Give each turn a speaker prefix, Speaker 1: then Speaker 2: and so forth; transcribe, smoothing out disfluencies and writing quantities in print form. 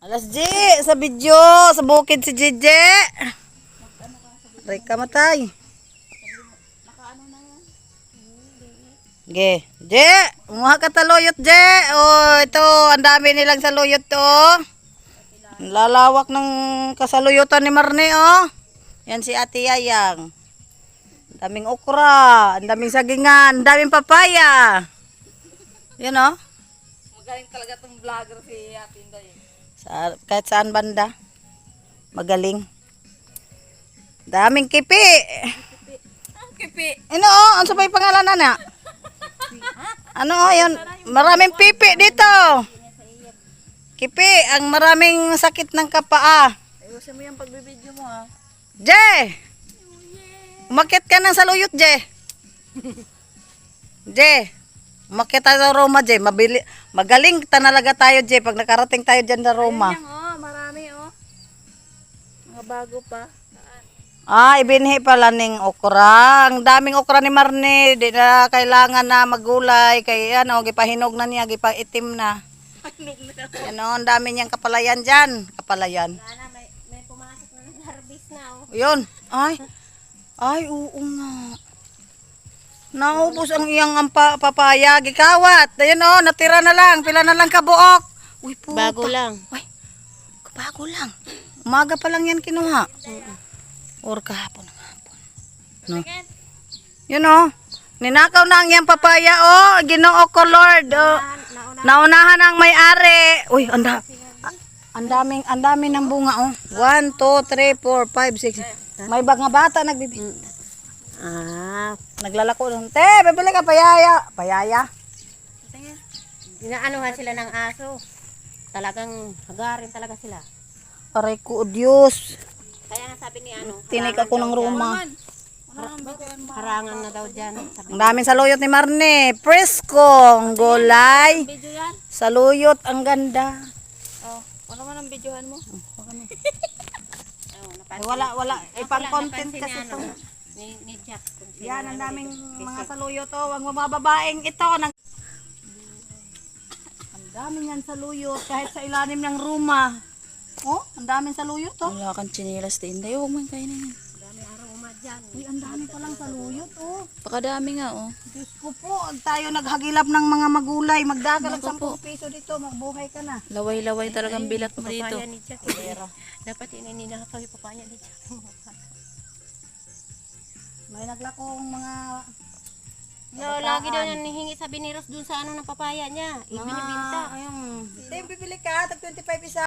Speaker 1: Alas G, sa video, sa bukid si Jeje. Reka matay. Ge, Je, muha ka taluyot, Je. Oh, ito, ang dami nilang saluyot to. Ang lalawak ng kasaluyutan ni Marne, oh. Yan si Ate Yayang. Ang daming okra, ang daming sagingan, ang daming papaya. Yan, oh.
Speaker 2: Magaling talaga tong vlogger si Ate Inday.
Speaker 1: Kahit saan banda. Magaling. Daming kipi.
Speaker 2: Kipi.
Speaker 1: Ano, ang sabay pangalan na? Ano, yun? Maraming pipi dito. Kipi, ang maraming sakit ng kapaa.
Speaker 2: Ayusin mo yung pagbibideo mo ha.
Speaker 1: Je! Umakit ka ng saluyot, Je. Je! Umakit tayo sa Roma, Je. Magaling talaga tayo, Je. Pag nakarating tayo dyan sa Roma.
Speaker 2: Ayan oh, marami oh. Mga bago pa.
Speaker 1: Ibinhi pala ning okra. Ang daming okra ni Marne. Di na kailangan na magulay. Kaya ano, gipahinog na niya, gipaitim na. Ano, ang dami niyang kapalayan dyan. Kapalayan.
Speaker 2: Sana may pumasok na nag-harvest na oh.
Speaker 1: Yun. Ay, oo nga. Naubos ang iyang papaya. Gikawat. Ayun oh, natira na lang. Pila na lang kabuok. Uy, puta.
Speaker 2: Bago lang.
Speaker 1: Uy, bago lang. Umaga pa lang yan kinuha. Or kahapon. No? Yun oh. Ninakaw na ang iyang papaya oh. Ginoo ko Lord. Oh. Naunahan ang may-ari. Uy, ang daming ng bunga oh. 1, 2, 3, 4, 5, 6. May mga bata nagbibi. Naglalako doon. Te, bibili ka payaya. Payaya.
Speaker 2: Inaanuhan sila ng aso. Talagang hagarin talaga sila.
Speaker 1: Aray ko, Diyos.
Speaker 2: Kaya nga sabi ni ano,
Speaker 1: Tinik ako ng Roma.
Speaker 2: harangan na daw dyan.
Speaker 1: Ang daming saluyot ni Marne. Presko, ang gulay.
Speaker 2: Video yan?
Speaker 1: Saluyot, ang ganda.
Speaker 2: Oh, ano man ang videohan mo?
Speaker 1: Ay, wala. Ipang content kasi
Speaker 2: ano,
Speaker 1: ito.
Speaker 2: ni Jack.
Speaker 1: Yan, ang daming mga saluyot. Oh, ang mabababaeng ito. Ang daming yan saluyot. Kahit sa ilalim ng Roma. Oh, ang daming saluyot. Oh.
Speaker 3: Wala kang chinilas din. Hindi, huwag mo yung kainin yan.
Speaker 2: Dami aroma dyan.
Speaker 1: Uy, ang dami palang saluyot. Oh.
Speaker 3: Pakadami nga, oh.
Speaker 1: Diyos ko po, tayo naghagilap ng mga magulay. Magdagalag 10 piso dito, magbuhay ka na.
Speaker 3: Laway-laway talagang bilat mo dito.
Speaker 2: Papaya ni Jack. Dapat ininakaw yung papaya ni Jack.
Speaker 1: May naglakong mga
Speaker 2: Lagi daw yan hihingi sa biniras dun sa ano ng papaya niya. Ibinibinta.
Speaker 1: ayun. Ito yung bibili ka, tag 25 isa.